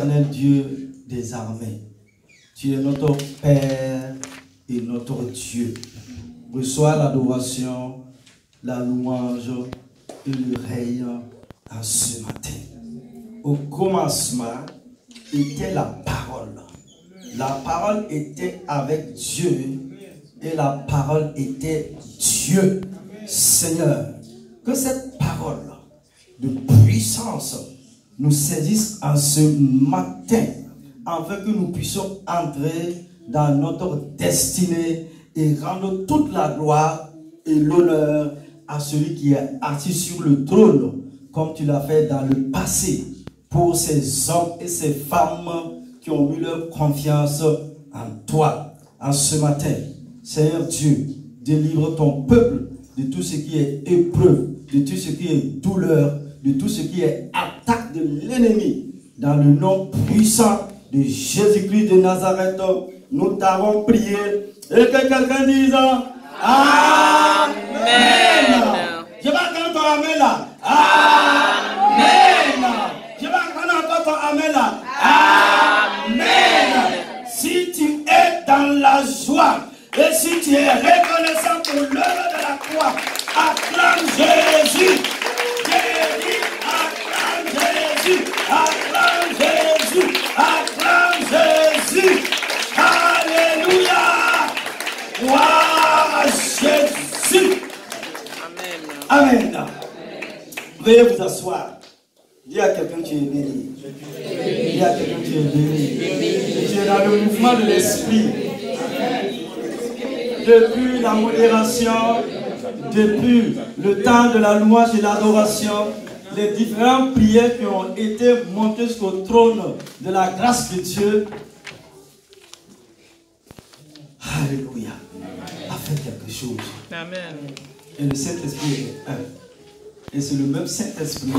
l'Éternel Dieu des armées. Tu es notre Père et notre Dieu. Reçois l'adoration, la louange et le règne en ce matin. Au commencement était la parole. La parole était avec Dieu et la parole était Dieu. Seigneur, que cette parole de puissance nous saisisse en ce matin, afin que nous puissions entrer dans notre destinée et rendre toute la gloire et l'honneur à celui qui est assis sur le trône, comme tu l'as fait dans le passé, pour ces hommes et ces femmes qui ont mis leur confiance en toi. En ce matin, Seigneur Dieu, délivre ton peuple de tout ce qui est épreuve, de tout ce qui est douleur, de tout ce qui est attaque de l'ennemi. Dans le nom puissant de Jésus-Christ de Nazareth, nous t'avons prié. Et que quelqu'un dise Amen. Je vais entendre ton Amen là. Amen. Je vais entendre encore ton Amen là. Amen. Si tu es dans la joie et si tu es reconnaissant pour l'œuvre de la croix, acclame Jésus. Jésus, acclame Jésus. Acclame Jésus. Acclame Jésus. Alléluia. Gloire à Jésus. Amen. Amen. Veuillez vous asseoir. Dis à quelqu'un que tu es béni. Dis à quelqu'un que tu es béni. Tu es dans le mouvement de l'esprit. Depuis la modération, depuis le temps de la louange et l'adoration, les différentes prières qui ont été montées jusqu'au trône de la grâce de Dieu, alléluia, a fait quelque chose. Amen. Et le Saint-Esprit est un. Et c'est le même Saint-Esprit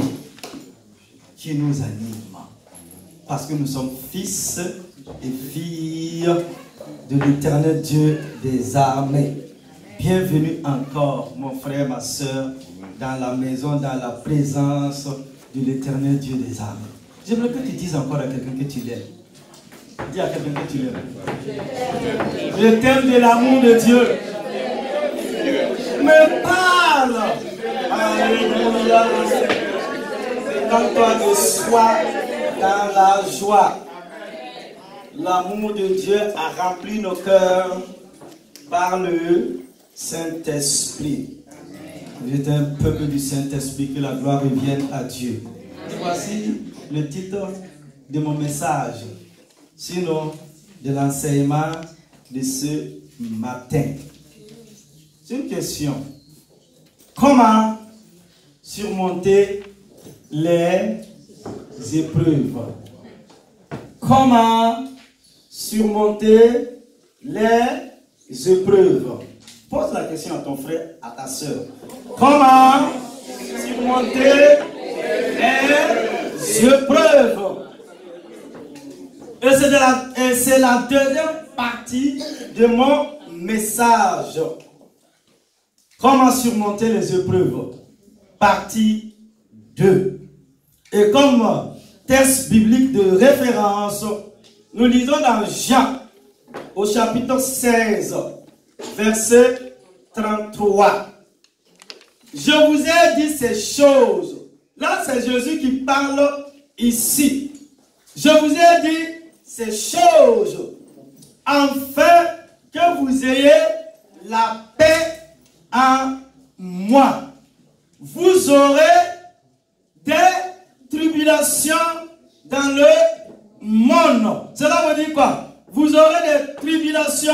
qui nous anime. Parce que nous sommes fils et filles de l'Éternel Dieu des armées. Bienvenue encore, mon frère, ma soeur, dans la maison, dans la présence de l'Éternel Dieu des armées. J'aimerais que tu dises encore à quelqu'un que tu l'aimes. Dis à quelqu'un que tu l'aimes. Je t'aime de l'amour de Dieu. Me parle. Alléluia. Quand-toi de soi dans la joie. L'amour de Dieu a rempli nos cœurs par le Saint-Esprit. Vous êtes un peuple du Saint-Esprit, que la gloire revienne à Dieu. Voici le titre de mon message, sinon de l'enseignement de ce matin. C'est une question. Comment surmonter les épreuves? Comment surmonter les épreuves? Pose la question à ton frère, à ta soeur. Comment surmonter les épreuves? Et c'est la deuxième partie de mon message. Comment surmonter les épreuves? Partie 2. Et comme texte biblique de référence, nous lisons dans Jean, au chapitre 16, verset 33. Je vous ai dit ces choses. Là, c'est Jésus qui parle ici. Je vous ai dit ces choses, afin que vous ayez la paix en moi. Vous aurez des tribulations dans le monde. Cela veut dire quoi? Vous aurez des tribulations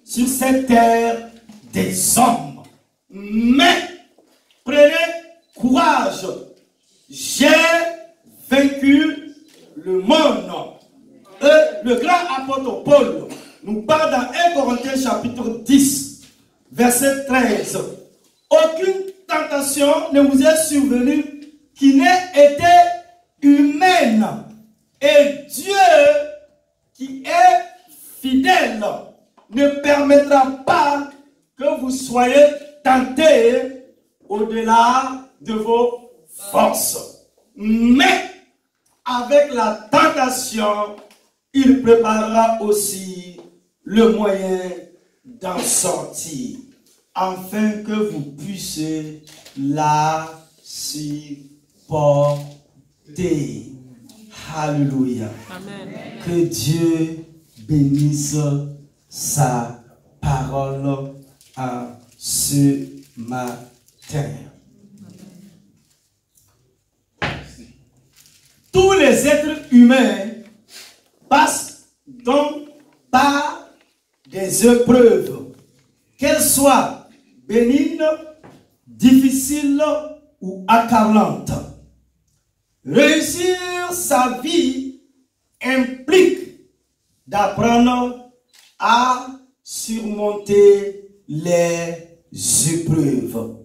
sur cette terre des hommes. Mais prenez courage. J'ai vaincu le monde. Et le grand apôtre Paul nous parle dans 1 Corinthiens chapitre 10, verset 13. Aucune tentation ne vous est survenue qui n'ait été humaine. Et Dieu, qui est fidèle, ne permettra pas que vous soyez tentés au-delà de vos forces. Mais avec la tentation, il préparera aussi le moyen d'en sortir, afin que vous puissiez la supporter. Alléluia. Amen. Que Dieu bénisse sa parole à ce matin. Tous les êtres humains passent donc par des épreuves, qu'elles soient bénignes, difficiles ou accablantes. Réussir sa vie implique d'apprendre à surmonter les épreuves.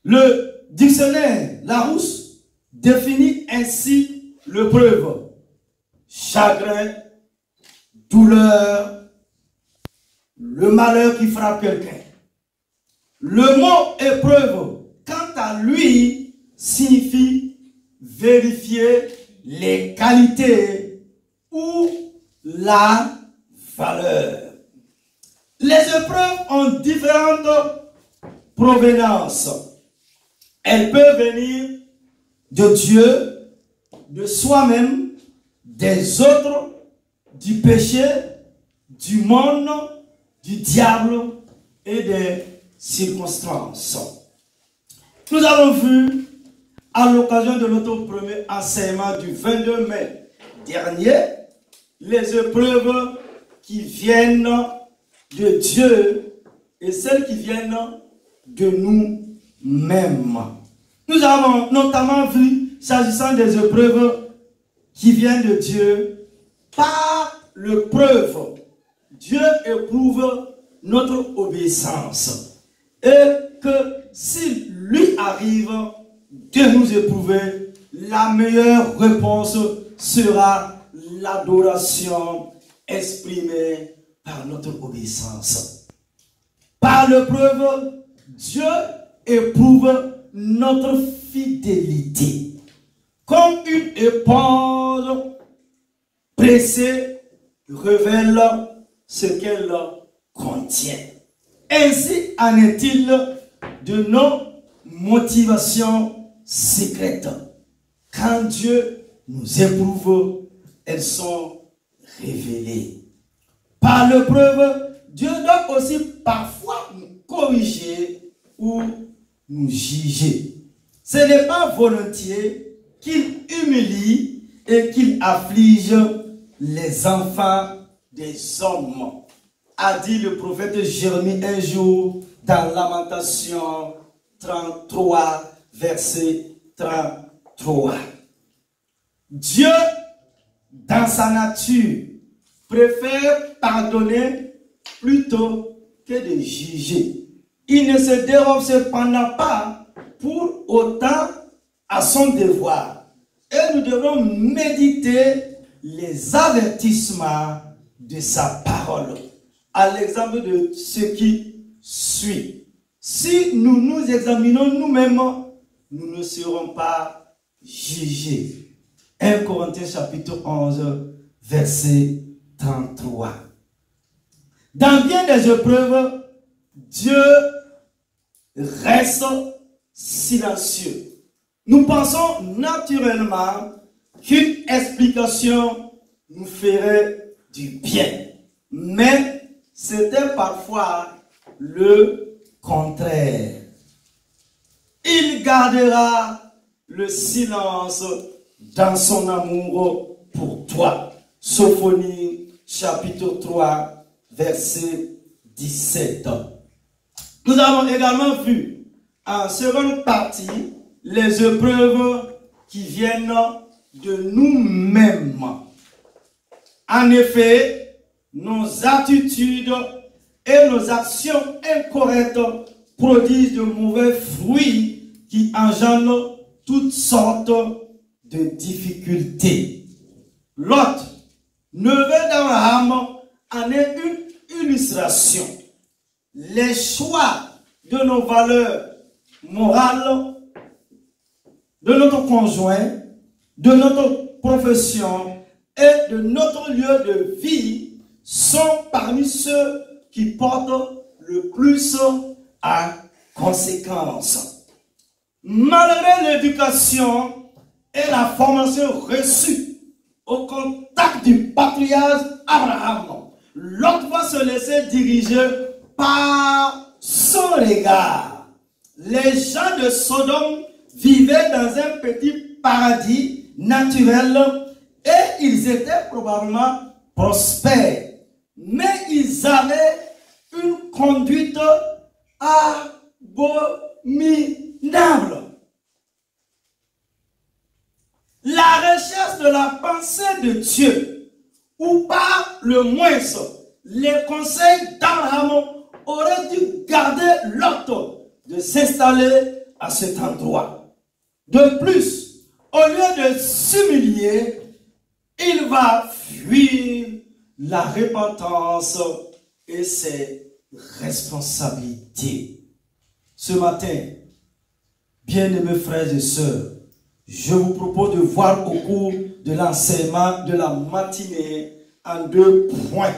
Le dictionnaire Larousse définit ainsi l'épreuve: chagrin, douleur, le malheur qui frappe quelqu'un. Le mot épreuve, quant à lui, signifie vérifier les qualités ou la valeur. Les épreuves ont différentes provenances. Elles peuvent venir de Dieu, de soi-même, des autres, du péché, du monde, du diable et des circonstances. Nous avons vu, à l'occasion de notre premier enseignement du 22 mai dernier, les épreuves qui viennent de Dieu et celles qui viennent de nous-mêmes. Nous avons notamment vu, s'agissant des épreuves qui viennent de Dieu, par l'épreuve, Dieu éprouve notre obéissance. Et que s'il lui arrive de nous éprouver, la meilleure réponse sera l'adoration exprimée par notre obéissance. Par l'épreuve, Dieu éprouve notre fidélité. Comme une éponge pressée révèle ce qu'elle contient. Ainsi en est-il de nos motivations secrètes. Quand Dieu nous éprouve, elles sont révélées. Par l'épreuve, Dieu doit aussi parfois nous corriger ou nous juger. Ce n'est pas volontiers qu'il humilie et qu'il afflige les enfants des hommes, a dit le prophète Jérémie un jour dans Lamentation 33, verset 33. Dieu, dans sa nature, préfère pardonner plutôt que de juger. Il ne se dérobe cependant pas pour autant à son devoir. Et nous devons méditer les avertissements de sa parole, à l'exemple de ce qui suit. Si nous nous examinons nous-mêmes, nous ne serons pas jugés. 1 Corinthiens chapitre 11, verset 33. Dans bien des épreuves, Dieu reste silencieux. Nous pensons naturellement qu'une explication nous ferait du bien. Mais c'était parfois le contraire. Il gardera le silence dans son amour pour toi. Sophonie chapitre 3, verset 17. Nous avons également vu en seconde partie les épreuves qui viennent de nous-mêmes. En effet, nos attitudes et nos actions incorrectes produisent de mauvais fruits qui engendrent toutes sortes de difficultés. Lot, neveu d'Abraham, en est une illustration. Les choix de nos valeurs morales, de notre conjoint, de notre profession et de notre lieu de vie sont parmi ceux qui portent le plus à conséquence. Malgré l'éducation et la formation reçue au contact du patriarche Abraham, Lot va se laisser diriger par son regard. Les gens de Sodome vivaient dans un petit paradis naturel et ils étaient probablement prospères. Mais ils avaient une conduite abominable. La recherche de la pensée de Dieu, ou par le moins les conseils d'Abraham, auraient dû garder Lot de s'installer à cet endroit. De plus, au lieu de s'humilier, il va fuir la repentance et ses responsabilités. Ce matin, bien-aimés frères et sœurs, je vous propose de voir au cours de l'enseignement de la matinée en 2 points.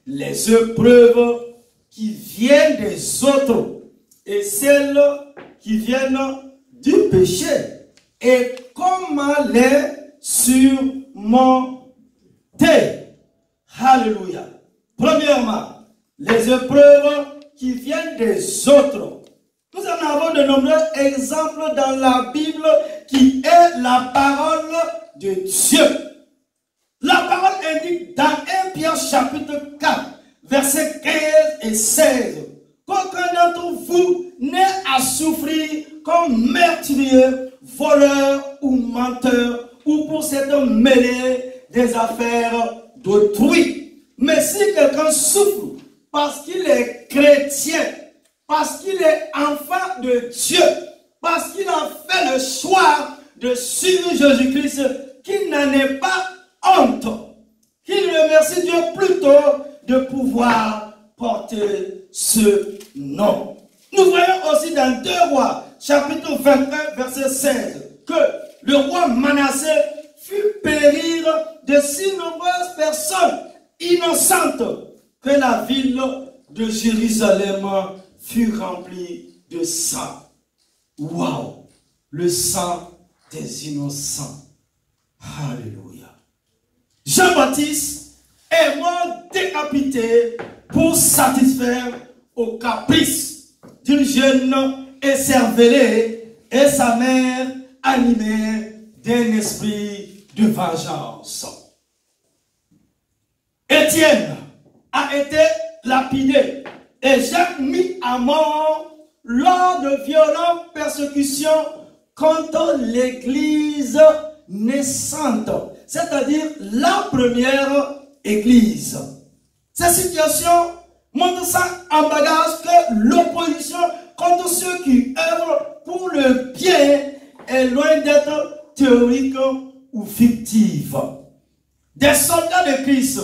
Les épreuves qui viennent des autres et celles qui viennent du péché et comment les surmonter. Alléluia. Premièrement, les épreuves qui viennent des autres. Nous en avons de nombreux exemples dans la Bible qui est la parole de Dieu. La parole indique dans 1 Pierre chapitre 4, versets 15 et 16, qu'aucun d'entre vous n'ait à souffrir comme meurtrier, voleur ou menteur, ou pour s'être mêlé des affaires d'autrui. Mais si quelqu'un souffre parce qu'il est chrétien, parce qu'il est enfant de Dieu, parce qu'il a fait le choix de suivre Jésus-Christ, qu'il n'en ait pas honte, qu'il remercie Dieu plutôt de pouvoir porter ce nom. Nous voyons aussi dans 2 Rois, chapitre 21, verset 16, que le roi Manassé fut périr de si nombreuses personnes innocentes que la ville de Jérusalem fut remplie de sang. Waouh! Le sang des innocents. Alléluia. Jean-Baptiste est mort décapité pour satisfaire aux caprices d'une jeune écervelée et sa mère animée d'un esprit de vengeance. Étienne a été lapidé et Jacques mis à mort lors de violentes persécutions contre l'église naissante, c'est-à-dire la première église. Cette situation montre ça en bagage que l'opposition contre ceux qui œuvrent pour le bien est loin d'être théorique ou fictive. Des soldats de Christ,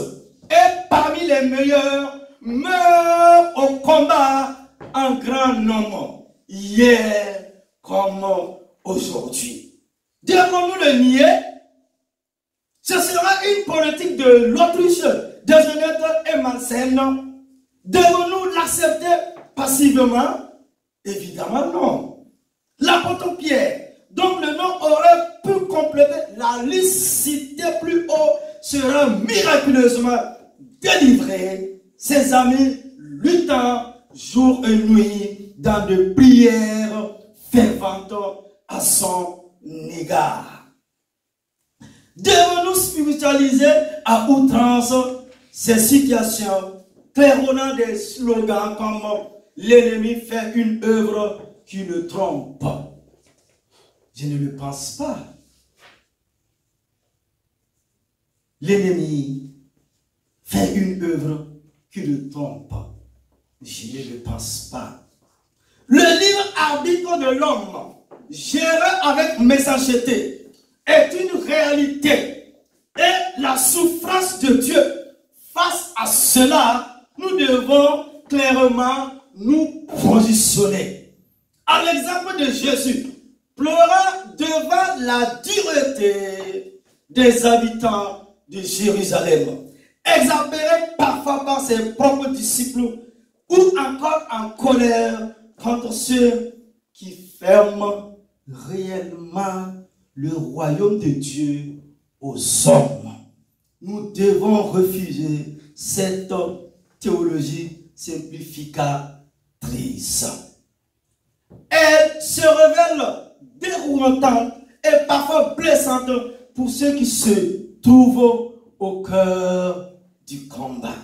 et parmi les meilleurs, meurent au combat en grand nombre, hier comme aujourd'hui. Devons-nous le nier? Ce sera une politique de l'autruche, déshonnête et malsaine. Devons-nous l'accepter passivement? Évidemment non. L'apôtre Pierre, dont le nom aurait pu compléter la liste citée plus haut, sera miraculeusement délivré, ses amis luttant jour et nuit dans de prières ferventes à son égard. Devons-nous spiritualiser à outrance ces situations, claironnant des slogans comme « L'ennemi fait une œuvre qui ne trompe pas ». Je ne le pense pas. L'ennemi fait une œuvre qui ne trompe pas. Je ne le pense pas. Le libre arbitre de l'homme, géré avec méchanceté, est une réalité. Et la souffrance de Dieu, face à cela, nous devons clairement nous positionner. À l'exemple de Jésus, pleurant devant la dureté des habitants de Jérusalem, exaspéré parfois par ses propres disciples ou encore en colère contre ceux qui ferment réellement le royaume de Dieu aux hommes. Nous devons refuser cette théologie simplificatrice. Elle se révèle déroutante et parfois blessante pour ceux qui se trouvent au cœur du combat.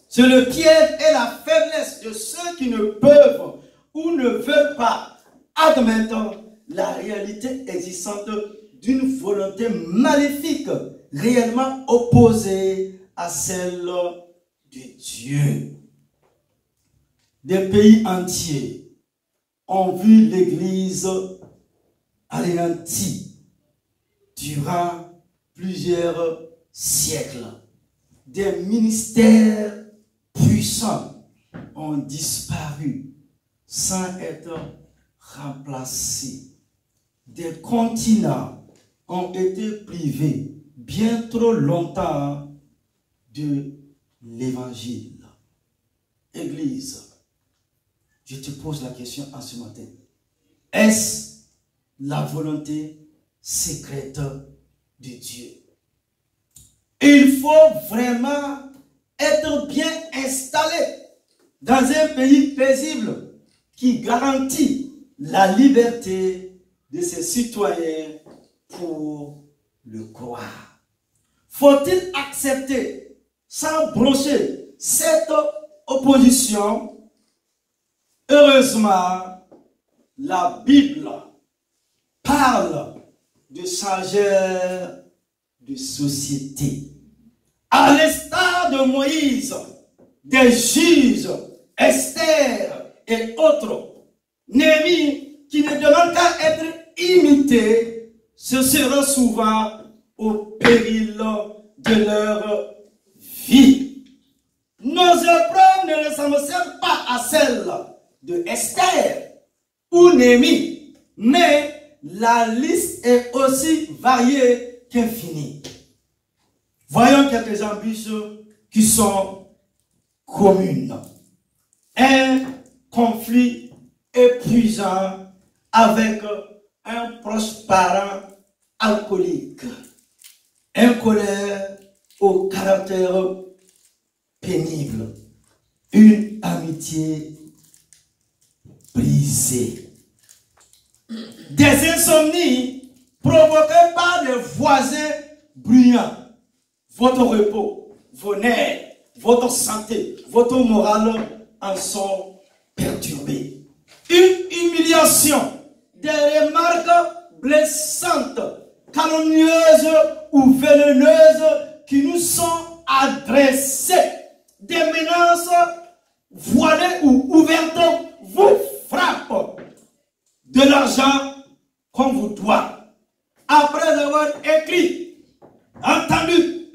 C'est le piège et la faiblesse de ceux qui ne peuvent ou ne veulent pas admettre la réalité existante d'une volonté maléfique réellement opposée à celle de Dieu. Des pays entiers ont vu l'Église anéantie durant plusieurs siècles. Des ministères puissants ont disparu sans être remplacés. Des continents ont été privés bien trop longtemps de l'évangile. Église, je te pose la question en ce matin. Est-ce la volonté secrète de Dieu? Il faut vraiment être bien installé dans un pays paisible qui garantit la liberté de ses citoyens pour le croire. Faut-il accepter sans broncher cette opposition? Heureusement, la Bible parle de changeur de société. À l'instar de Moïse, des juges, Esther et autres, Néhémie, qui ne demandent qu'à être imités, ce sera souvent au péril de leur vie. Nos épreuves ne ressemblent pas à celles de Esther ou Néhémie, mais la liste est aussi variée qu'infinie. Voyons quelques embûches qui sont communes. Un conflit épuisant avec un proche parent alcoolique. Un colère au caractère pénible. Une amitié brisée. Des insomnies provoquées par des voisins bruyants. Votre repos, vos nerfs, votre santé, votre morale en sont perturbés. Une humiliation, des remarques blessantes, calomnieuses ou vénéneuses qui nous sont adressées. Des menaces voilées ou ouvertes vous frappent. De l'argent qu'on vous doit. Après avoir écrit, entendu,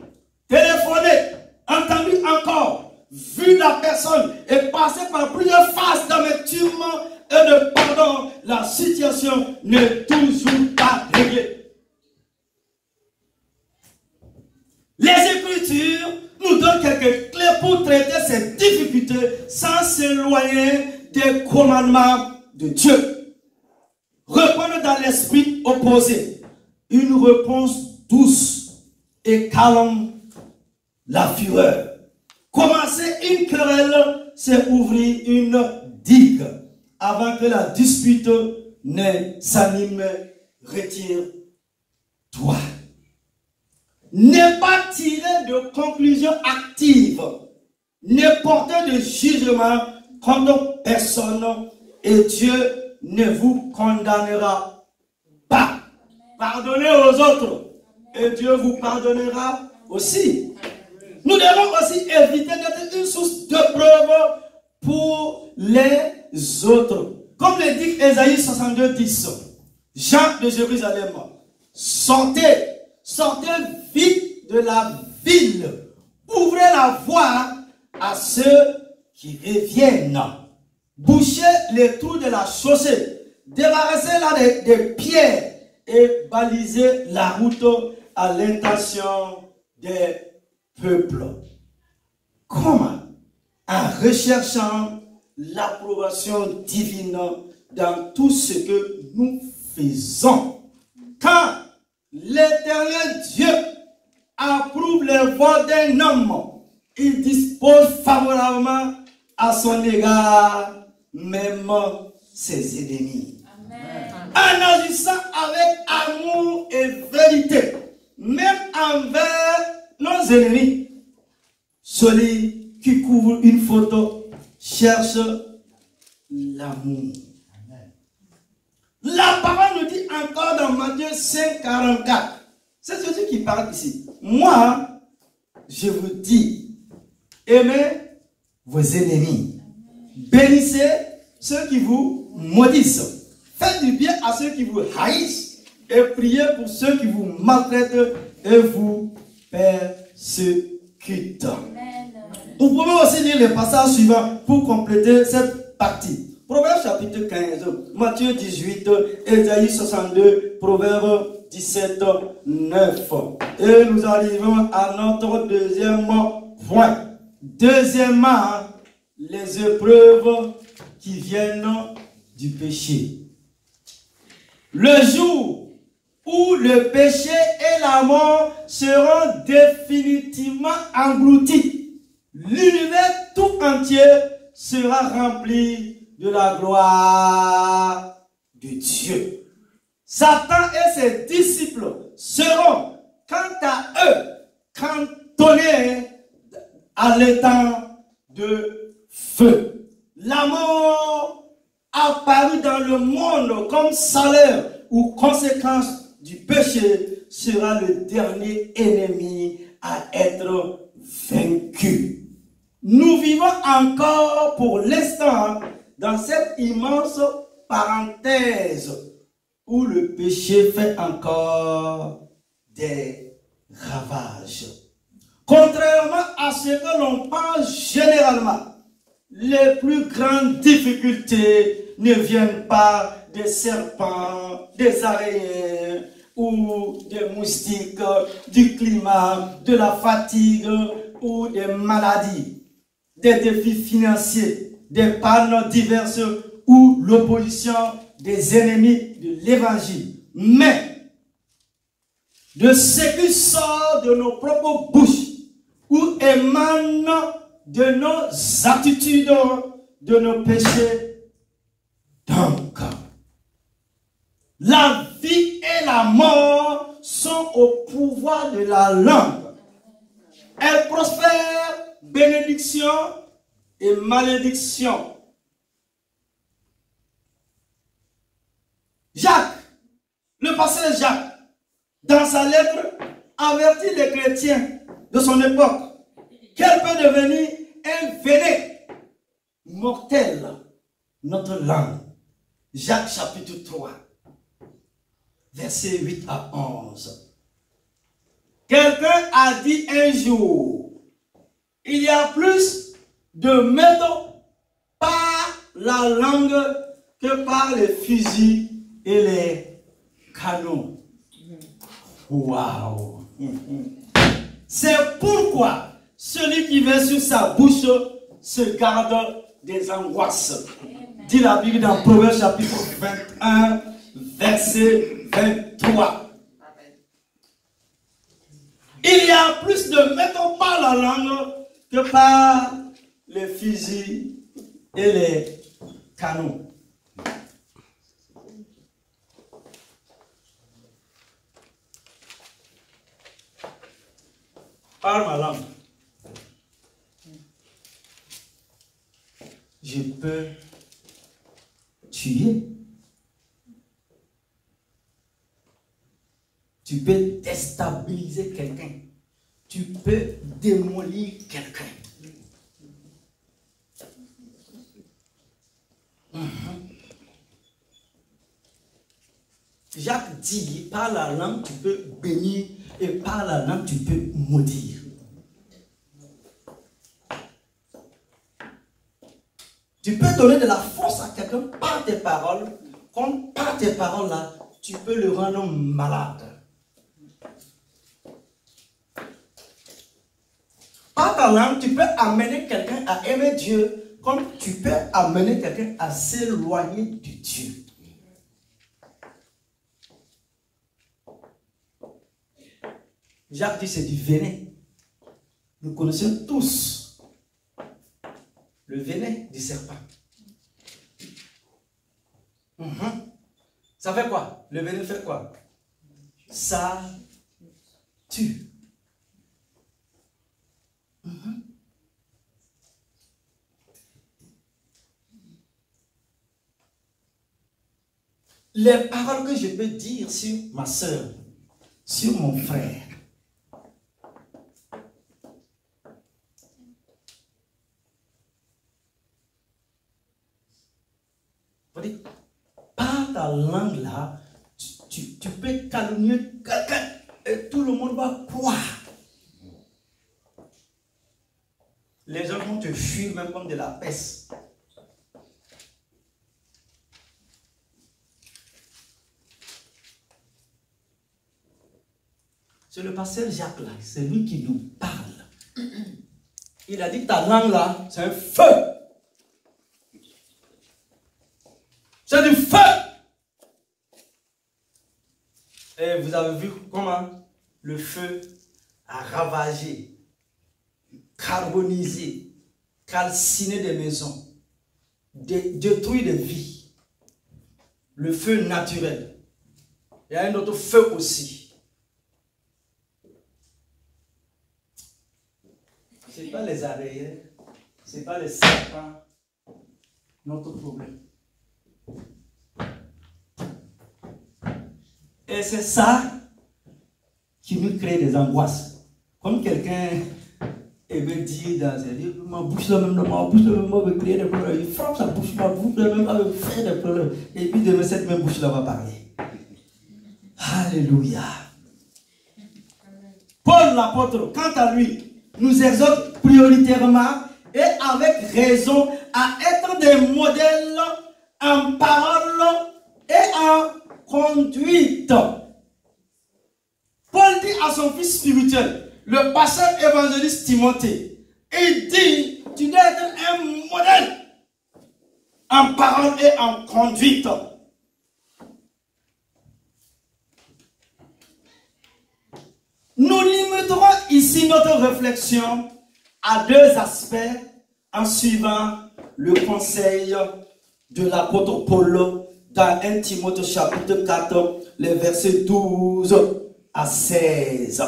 téléphoné, entendu encore, vu la personne et passé par plusieurs phases d'amertume et de pardon, la situation n'est toujours pas réglée. Les Écritures nous donnent quelques clés pour traiter ces difficultés sans s'éloigner des commandements de Dieu. Répondre dans l'esprit opposé. Une réponse douce et calme la fureur. Commencer une querelle, c'est ouvrir une digue avant que la dispute ne s'anime. Retire-toi. Ne pas tirer de conclusions actives. Ne porter de jugement contre personne et Dieu ne vous condamnera pas. Pardonnez aux autres et Dieu vous pardonnera aussi. Nous devons aussi éviter d'être une source de preuve pour les autres. Comme le dit Ésaïe 62, 10. Jean de Jérusalem, sortez vite de la ville. Ouvrez la voie à ceux qui reviennent. Bouchez les trous de la chaussée. Débarrassez-la des pierres et balisez la route à l'intention des peuples. Comment? En recherchant l'approbation divine dans tout ce que nous faisons. Quand l'Éternel Dieu approuve les voies d'un homme, il dispose favorablement à son égard, même ses ennemis. Amen. En agissant avec amour et vérité, même envers nos ennemis, celui qui couvre une photo cherche l'amour. La parole nous dit encore dans Matthieu 5, 44. C'est Jésus qui parle ici. Moi, je vous dis, aimez vos ennemis. Bénissez ceux qui vous maudissent. Faites du bien à ceux qui vous haïssent. Et priez pour ceux qui vous maltraitent et vous persécutent. Vous pouvez aussi lire les passages suivants pour compléter cette partie. Proverbe chapitre 15, Matthieu 18, Ésaïe 62, Proverbe 17, 9. Et nous arrivons à notre deuxième point. Deuxièmement, les épreuves qui viennent du péché. Le jour où le péché et la mort seront définitivement engloutis, l'univers tout entier sera rempli de la gloire de Dieu. Satan et ses disciples seront, quant à eux, cantonnés à l'étang de feu. La mort apparue dans le monde comme salaire ou conséquence du péché sera le dernier ennemi à être vaincu. Nous vivons encore pour l'instant dans cette immense parenthèse où le péché fait encore des ravages. Contrairement à ce que l'on pense généralement, les plus grandes difficultés ne viennent pas des serpents, des araignées ou des moustiques, du climat, de la fatigue ou des maladies, des défis financiers, des pannes diverses ou l'opposition des ennemis de l'évangile. Mais de ce qui sort de nos propres bouches ou émane de nos attitudes, de nos péchés. Donc, la vie et la mort sont au pouvoir de la langue. Elle prospère, bénédiction et malédiction. Jacques, le pasteur Jacques, dans sa lettre, avertit les chrétiens de son époque qu'elle peut devenir un venin mortel, notre langue. Jacques chapitre 3, versets 8 à 11. Quelqu'un a dit un jour, il y a plus de métaux par la langue que par les fusils et les canons. Waouh! C'est pourquoi celui qui vient sur sa bouche se garde des angoisses. Dit la Bible dans Proverbe chapitre 21, verset 23. Il y a plus de métaux par la langue que par les fusils et les canons. Par ma langue, je peux tuer. Tu peux déstabiliser quelqu'un. Tu peux démolir quelqu'un. Jacques dit, par la langue, tu peux bénir et par la langue, tu peux maudire. Tu peux donner de la force à quelqu'un par tes paroles, comme par tes paroles là, tu peux le rendre malade. Par ta langue, tu peux amener quelqu'un à aimer Dieu, comme tu peux amener quelqu'un à s'éloigner de Dieu. Jacques dit c'est du venin. Nous connaissons tous le venin du serpent. Ça fait quoi? Le venin fait quoi? Ça tue. Les paroles que je peux dire sur ma soeur, sur mon frère, par ta langue là, tu peux calomnier quelqu'un et tout le monde va croire. Les gens vont te fuir même comme de la peste. C'est le pasteur Jacques là, c'est lui qui nous parle. Il a dit ta langue là, c'est un feu. C'est du feu. Et vous avez vu comment le feu a ravagé, carbonisé, calciné des maisons, détruit des vies. Le feu naturel. Il y a un autre feu aussi. Ce n'est pas les araignées, ce n'est pas les serpents, notre problème. Et c'est ça qui nous crée des angoisses. Comme quelqu'un me dit dans ses livres, ma bouche là même, me crée des problèmes. Il frappe sa bouche, ma bouche là même, va me faire des problèmes. Et puis demain, cette même bouche là va parler. Alléluia. Paul l'apôtre, quant à lui, nous exhorte prioritairement et avec raison à être des modèles en parole et en conduite. Paul dit à son fils spirituel, le pasteur évangéliste Timothée, il dit, tu dois être un modèle en parole et en conduite. Nous limiterons ici notre réflexion à deux aspects en suivant le conseil de l'apôtre Paul dans 1 Timothée chapitre 4, les versets 12 à 16.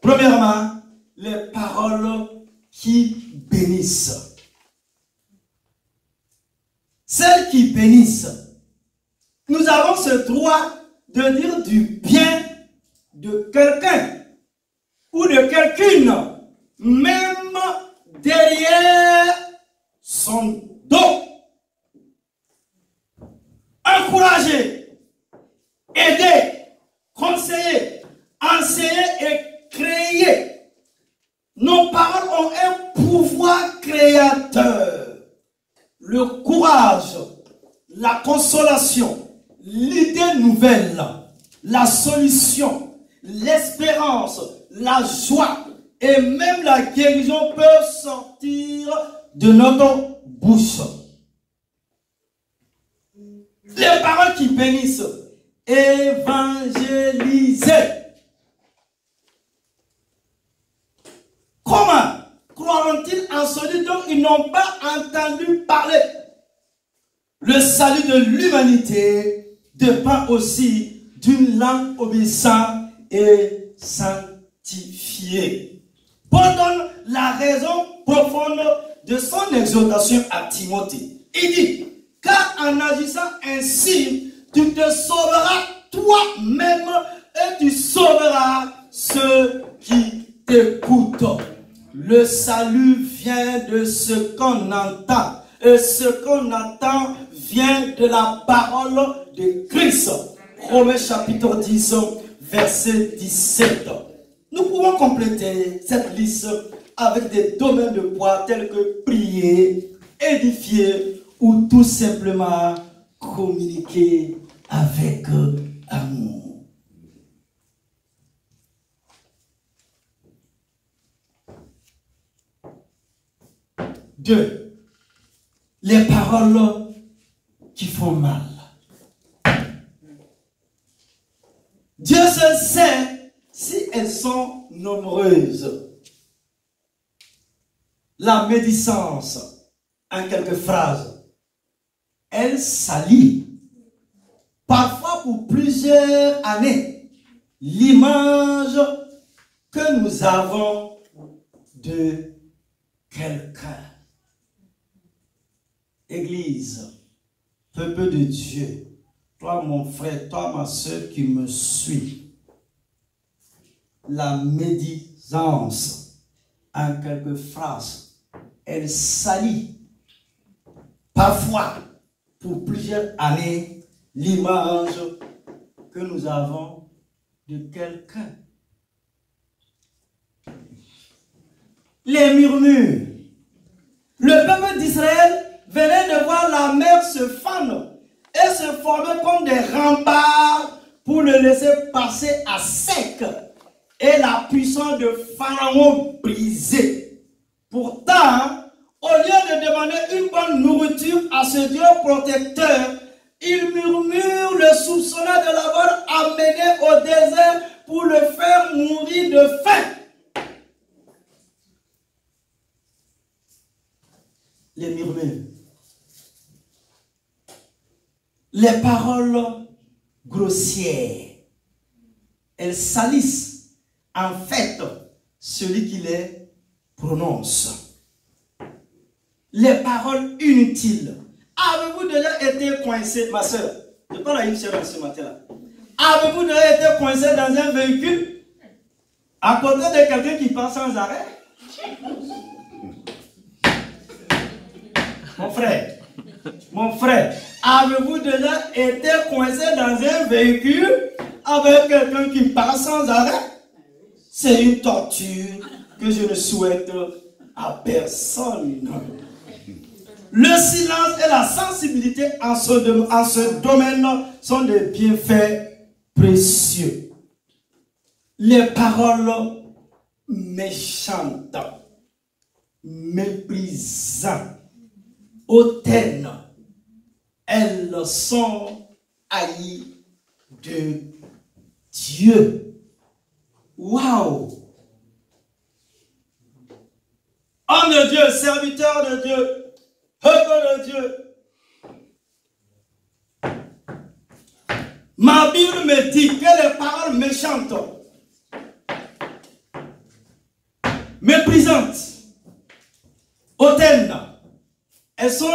Premièrement, les paroles qui bénissent. Celles qui bénissent. Nous avons ce droit de dire du bien de quelqu'un ou de quelqu'une, même derrière son dos. Encourager, aider, conseiller, enseigner et créer. Nos paroles ont un pouvoir créateur. Le courage, la consolation, l'idée nouvelle, la solution, l'espérance, la joie et même la guérison peuvent sortir de notre bouche. Les paroles qui bénissent, évangéliser. Comment croiront-ils en celui dont ils n'ont pas entendu parler? Le salut de l'humanité dépend aussi d'une langue obéissante et sanctifiée. Paul donne la raison profonde de son exhortation à Timothée. Il dit, car en agissant ainsi, tu te sauveras toi-même et tu sauveras ceux qui t'écoutent. Le salut vient de ce qu'on entend. Et ce qu'on entend vient de la parole de Christ. Romains chapitre 10, verset 17. Nous pouvons compléter cette liste avec des domaines de foi tels que prier, édifier ou tout simplement communiquer avec amour. 2. Les paroles qui font mal. Dieu seul sait si elles sont nombreuses. La médisance, en quelques phrases, elle salit, parfois pour plusieurs années, l'image que nous avons de quelqu'un. Église, peuple de Dieu, toi mon frère, toi ma soeur qui me suis, la médisance, en quelques phrases, elle salit, parfois pour plusieurs années, l'image que nous avons de quelqu'un. Les murmures. Le peuple d'Israël venait de voir la mer se fendre et se former comme des remparts pour le laisser passer à sec et la puissance de Pharaon brisée. Pourtant, au lieu de demander une bonne nourriture à ce Dieu protecteur, il murmure le soupçonnant de l'avoir amené au désert pour le faire mourir de faim. Les murmures. Les paroles grossières. Elles salissent en fait celui qui les prononce. Les paroles inutiles. Avez-vous déjà été coincé, ma soeur? Je parle à une soeur ce matin-là. Avez-vous déjà été coincé dans un véhicule à côté de quelqu'un qui passe sans arrêt? Mon frère, avez-vous déjà été coincé dans un véhicule avec quelqu'un qui passe sans arrêt? C'est une torture que je ne souhaite à personne. Le silence et la sensibilité en ce domaine sont des bienfaits précieux. Les paroles méchantes, méprisantes, hautaines, elles sont haïes de Dieu. Waouh! Homme de Dieu, serviteur de Dieu, peuple de Dieu. Ma Bible me dit que les paroles méchantes, méprisantes, hautaines, elles sont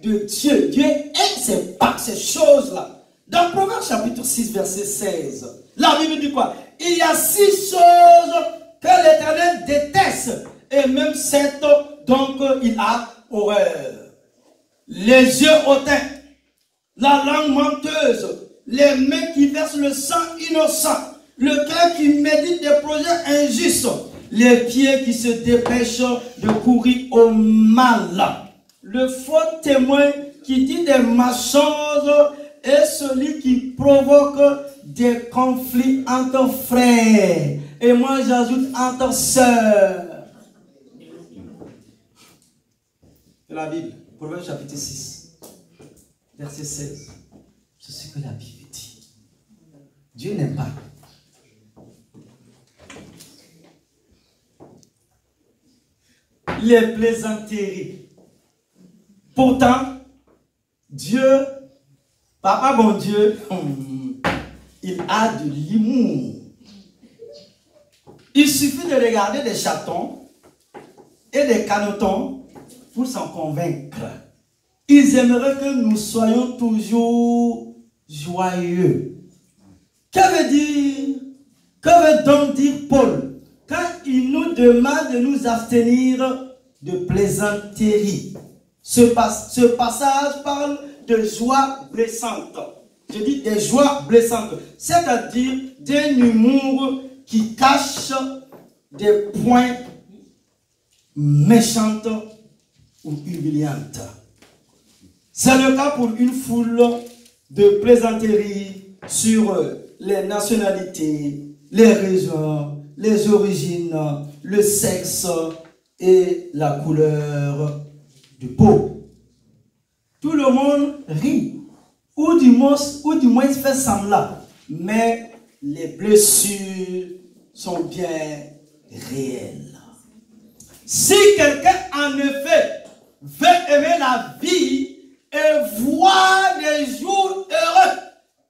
de Dieu. Dieu aime ces choses-là. Dans Proverbe chapitre 6, verset 16, la Bible dit quoi? Il y a 6 choses que l'Éternel déteste, et même 7 donc il a horreur. Les yeux hautains, la langue menteuse, les mains qui versent le sang innocent, le cœur qui médite des projets injustes, les pieds qui se dépêchent de courir au mal, le faux témoin qui dit des mensonges et celui qui provoque des conflits entre frères. Et moi j'ajoute entre sœurs. C'est la Bible, Proverbe chapitre 6, verset 16. C'est ce que la Bible dit. Dieu n'aime pas. Les plaisanteries. Pourtant, Dieu, Papa bon Dieu, il a de l'humour. Il suffit de regarder des chatons et des canetons pour s'en convaincre. Ils aimeraient que nous soyons toujours joyeux. Que veut donc dire Paul quand il nous demande de nous abstenir de plaisanteries? Ce passage parle de joie blessante. Je dis des joies blessantes, c'est-à-dire d'un humour qui cache des points méchantes ou humiliantes. C'est le cas pour une foule de plaisanteries sur les nationalités, les régions, les origines, le sexe et la couleur de peau. Tout le monde rit, ou du moins fait semblant, mais les blessures sont bien réelles. Si quelqu'un en effet veut aimer la vie et voir des jours heureux,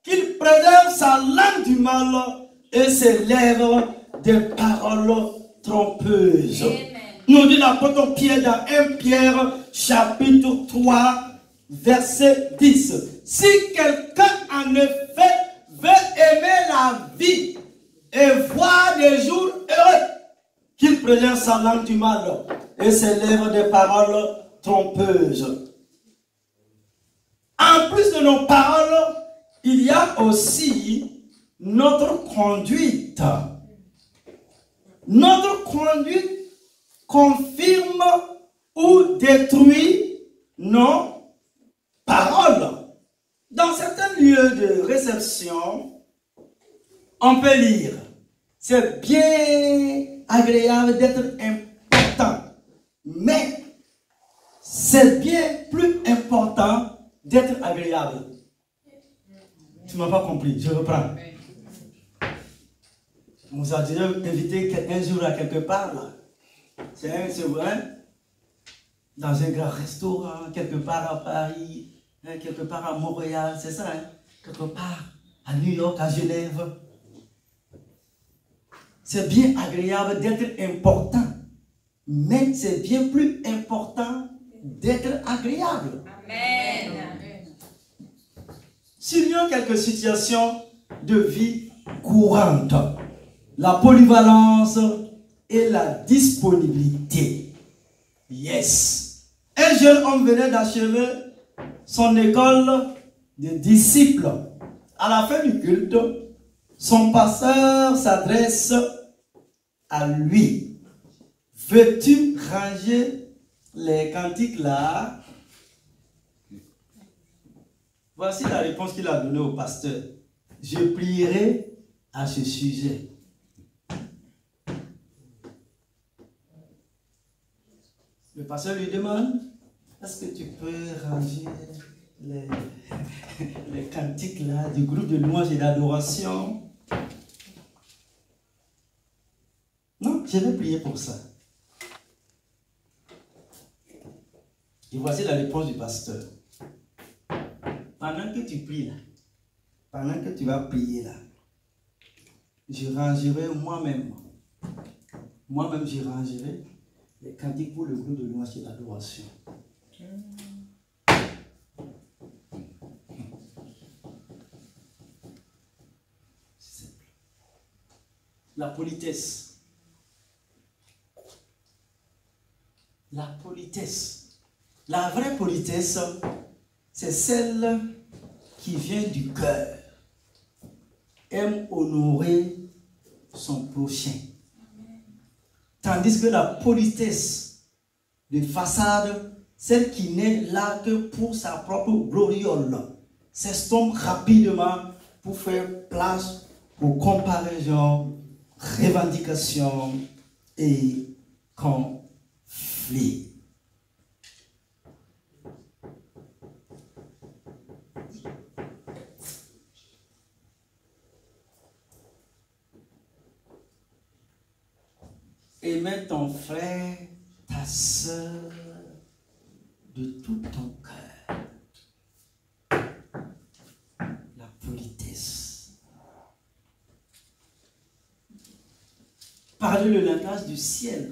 qu'il préserve sa langue du mal et ses lèvres des paroles trompeuses. Amen. Nous dit l'apôtre Pierre dans 1 Pierre chapitre 3 verset 10. Si quelqu'un en effet veut aimer la vie et voir des jours heureux, qu'il préserve sa langue du mal et ses lèvres des paroles trompeuses. En plus de nos paroles, il y a aussi notre conduite. Notre conduite confirme ou détruit nos paroles. Dans certains lieux de réception, on peut lire: c'est bien agréable d'être important, mais c'est bien plus important d'être agréable. Tu ne m'as pas compris, je reprends. On vous a déjà invité un jour à quelque part, là. C'est vrai, dans un grand restaurant, quelque part à Paris, quelque part à Montréal, c'est ça, hein? Quelque part à New York, à Genève. C'est bien agréable d'être important, mais c'est bien plus important d'être agréable. Amen. S'il y a quelques situations de vie courante, la polyvalence et la disponibilité. Yes. Un jeune homme venait d'achever son école de disciples. À la fin du culte, son pasteur s'adresse à lui. Veux-tu ranger les cantiques là? Voici la réponse qu'il a donnée au pasteur. Je prierai à ce sujet. Le pasteur lui demande: est-ce que tu peux ranger les cantiques là du groupe de louange et d'adoration? Non, je vais prier pour ça. Et voici la réponse du pasteur. Pendant que tu pries là, pendant que tu vas prier là, je rangerai moi-même. Moi-même, je rangerai les cantiques pour le groupe de louange et d'adoration. C'est simple. La politesse. La politesse. La vraie politesse, c'est celle qui vient du cœur. Aime honorer son prochain. Tandis que la politesse de façade, celle qui n'est là que pour sa propre gloriole, s'estompe rapidement pour faire place aux comparaisons, revendications et conflits. Aimer ton frère, ta soeur, de tout ton cœur. La politesse. Parler le langage du ciel.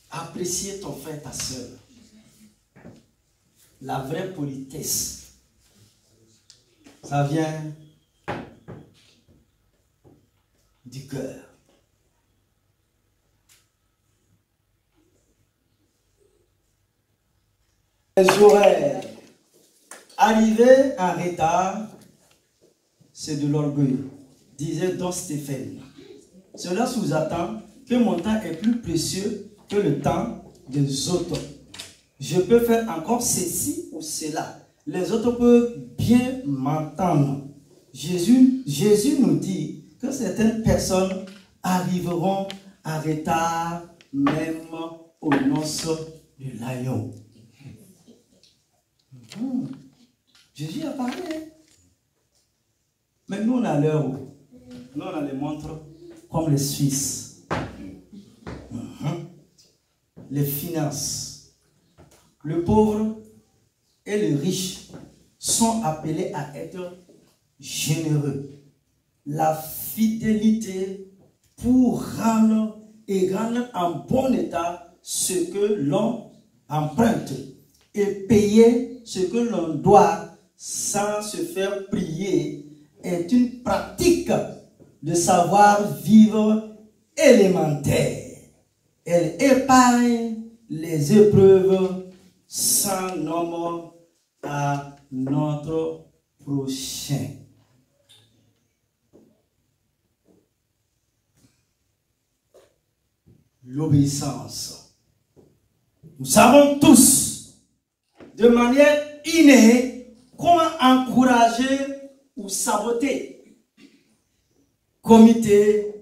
Apprécier ton frère, ta soeur. La vraie politesse. Ça vient du cœur. J'aurais arrivé en retard, c'est de l'orgueil, disait Don Stéphane. Cela sous-entend que mon temps est plus précieux que le temps des autres. Je peux faire encore ceci ou cela. Les autres peuvent bien m'entendre. Jésus nous dit que certaines personnes arriveront en retard même aux noces du l'agneau. Jésus a parlé. Mais nous, on a l'heure où nous, on a les montres comme les Suisses. Les finances. Le pauvre et le riche sont appelés à être généreux. La fidélité pour rendre en bon état ce que l'on emprunte et payer ce que l'on doit sans se faire prier est une pratique de savoir-vivre élémentaire. Elle épargne les épreuves sans nombre à notre prochain. L'obéissance. Nous savons tous, de manière innée, comment encourager ou saboter. Comité,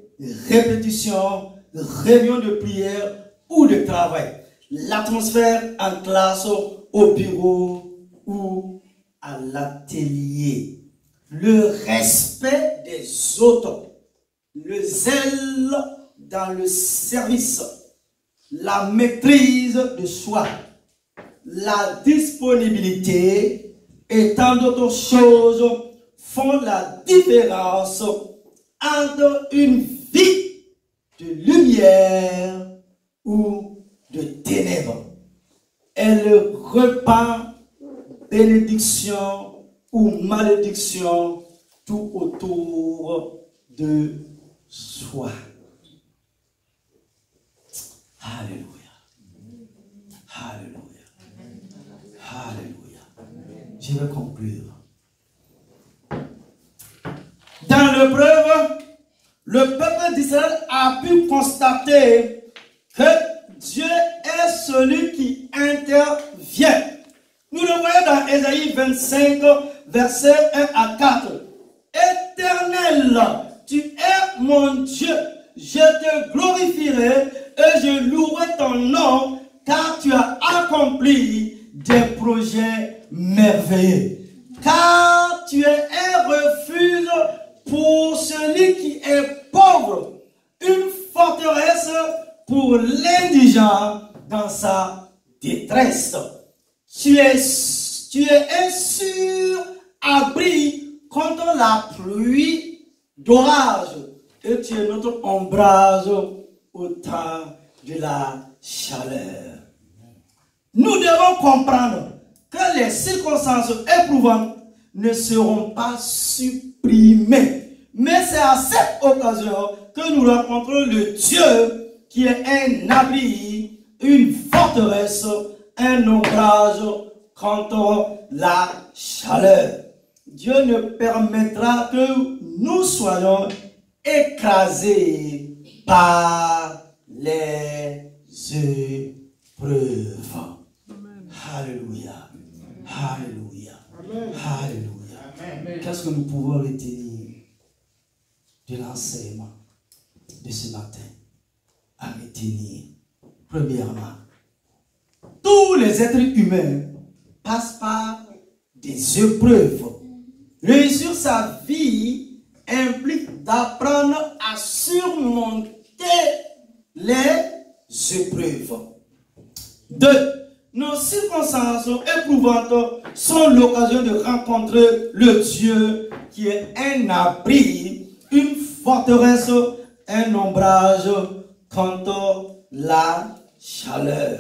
répétition, réunion de prière ou de travail. L'atmosphère en classe, au bureau ou à l'atelier. Le respect des autres. Le zèle dans le service. La maîtrise de soi. La disponibilité et tant d'autres choses font la différence entre une vie de lumière ou de ténèbres. Elle répand bénédiction ou malédiction tout autour de soi. Alléluia. Alléluia. Alléluia. Je vais conclure. Dans l'épreuve, le peuple d'Israël a pu constater que Dieu est celui qui intervient. Nous le voyons dans Ésaïe 25, versets 1 à 4. Éternel, tu es mon Dieu. Je te glorifierai et je louerai ton nom, car tu as accompli des projets merveilleux. Car tu es un refuge pour celui qui est pauvre, une forteresse pour l'indigent dans sa détresse. Tu es un sûr abri contre la pluie d'orage et tu es notre ombrage au temps de la chaleur. Nous devons comprendre que les circonstances éprouvantes ne seront pas supprimées. Mais c'est à cette occasion que nous rencontrons le Dieu qui est un abri, une forteresse, un ombrage contre la chaleur. Dieu ne permettra que nous soyons écrasés par les épreuves. Alléluia. Alléluia. Alléluia. Qu'est-ce que nous pouvons retenir de l'enseignement de ce matin? À retenir. Premièrement, tous les êtres humains passent par des épreuves. Réussir sa vie implique d'apprendre à surmonter les épreuves. 2. Nos circonstances éprouvantes sont l'occasion de rencontrer le Dieu qui est un abri, une forteresse, un ombrage contre la chaleur.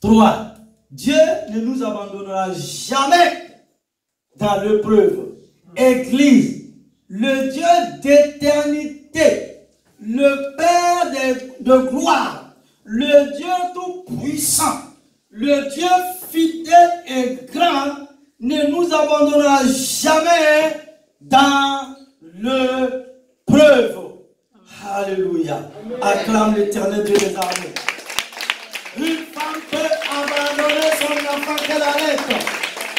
3. Dieu ne nous abandonnera jamais dans l'épreuve. Église, le Dieu d'éternité, le Père de gloire, le Dieu tout-puissant, le Dieu fidèle et grand ne nous abandonnera jamais dans l'épreuve. Alléluia. Acclame l'Éternel Dieu des armées. Une femme peut abandonner son enfant qu'elle arrête.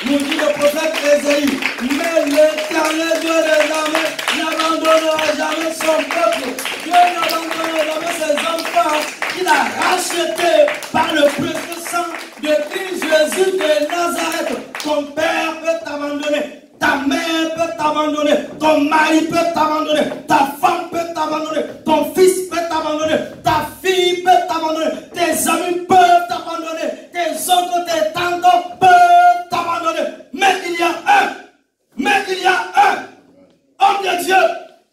Nous dit le prophète Ésaïe. Mais l'Éternel Dieu des armées n'abandonnera jamais son peuple. Dieu n'abandonnera jamais ses enfants. l'a racheté par le précieux sang de Christ Jésus de Nazareth. Ton père peut t'abandonner, ta mère peut t'abandonner, ton mari peut t'abandonner, ta femme peut t'abandonner, ton fils peut t'abandonner, ta fille peut t'abandonner, tes amis peuvent t'abandonner, tes oncles, tes tantes peuvent t'abandonner. Mais il y a un, homme de Dieu,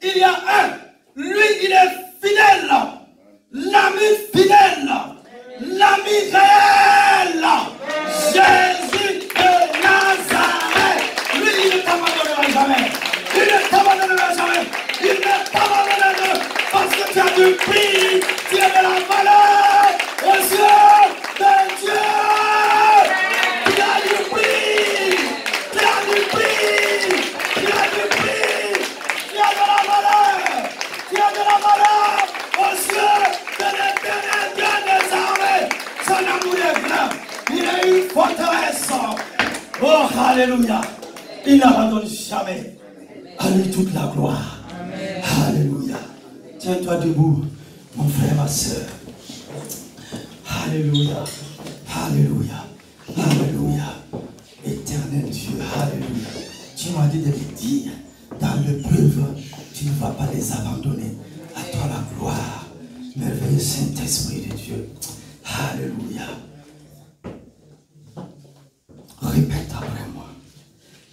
il y a un, lui il est fidèle, l'ami fidèle, l'ami réel, Jésus de Nazareth. Lui il ne t'abandonnera jamais, il ne t'abandonnera jamais, il ne t'abandonnera jamais, parce que tu as du prix, tu as de la valeur aux yeux de Dieu. Tu as du prix, tu as du prix, tu as du prix, tu as de la valeur, tu as de la valeur aux yeux de l'Éternel Dieu des armées. Son amour est grand, il est une forteresse. Oh, alléluia. Il n'abandonne jamais. À lui toute la gloire. Amen. Alléluia. Tiens-toi debout, mon frère, ma soeur. Alléluia. Alléluia. Alléluia. Éternel Dieu. Alléluia. Tu m'as dit de les dire dans l'épreuve, tu ne vas pas les abandonner. À toi la gloire. Merveilleux Saint-Esprit de Dieu. Alléluia. Répète après moi.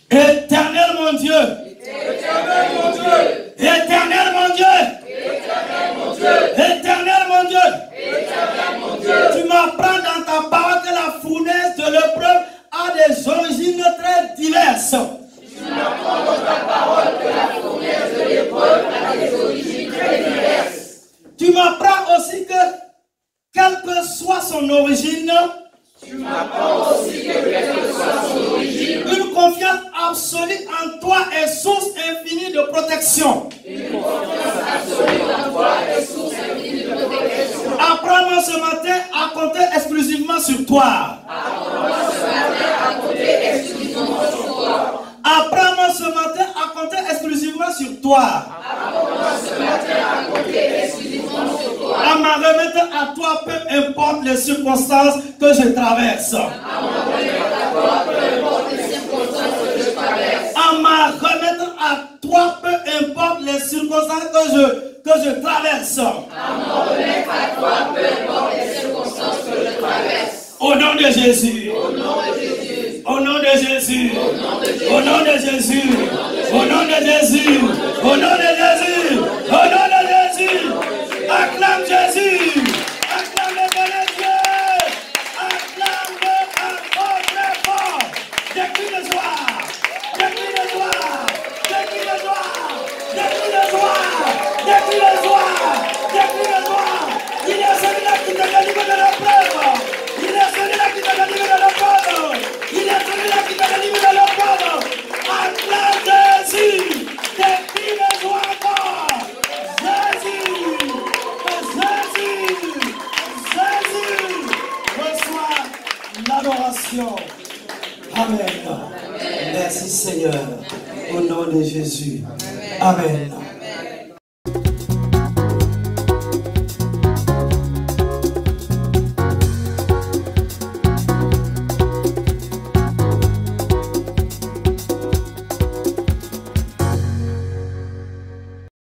Éternel mon Dieu, éternel mon Dieu, éternel mon Dieu, éternel mon Dieu, éternel mon Dieu, éternel mon Dieu. Tu m'apprends dans ta parole que la fournaise de l'épreuve a des origines très diverses. Tu m'apprends dans ta parole que la fournaise de l'épreuve a des origines très diverses. Tu m'apprends aussi que, quelle que soit son origine, tu m'apprends aussi que quelle que soit son origine, une confiance absolue en toi est source infinie de protection. Une confiance absolue en toi est source infinie de protection. Apprends-moi ce matin à compter exclusivement sur toi. Apprends-moi ce matin à compter exclusivement sur toi. Apprends-moi ce matin à compter exclusivement sur toi. Apprends-moi ce matin à compter exclusivement sur toi. À m'en remettre à toi, peu importe les circonstances que je traverse. À m'en remettre à toi, peu importe les circonstances que je traverse. À m'en remettre à toi, peu importe les circonstances que je traverse. À m'en remettre à toi, peu importe les circonstances que je traverse. Au nom de Jésus. Au nom de Jésus. Au nom de Jésus. Au nom de Jésus. Au nom de Jésus. Au nom de Jésus. Au nom de Jésus. Acclame Jésus. Acclame le bon Dieu. Acclame-le encore très fort. Des cris de joie. Des cris de joie. Des cris de joie. Des cris de joie. Des cris de joie. Des cris de joie. Il est celui-là qui te délivre de la preuve. Il est celui-là qui te délivre de la preuve. Il est celui-là qui te délivre de la preuve. Acclame Jésus. Des cris de joie encore. Jésus. Jésus. Jésus. Reçois l'adoration. Amen. Merci Seigneur. Au nom de Jésus. Amen.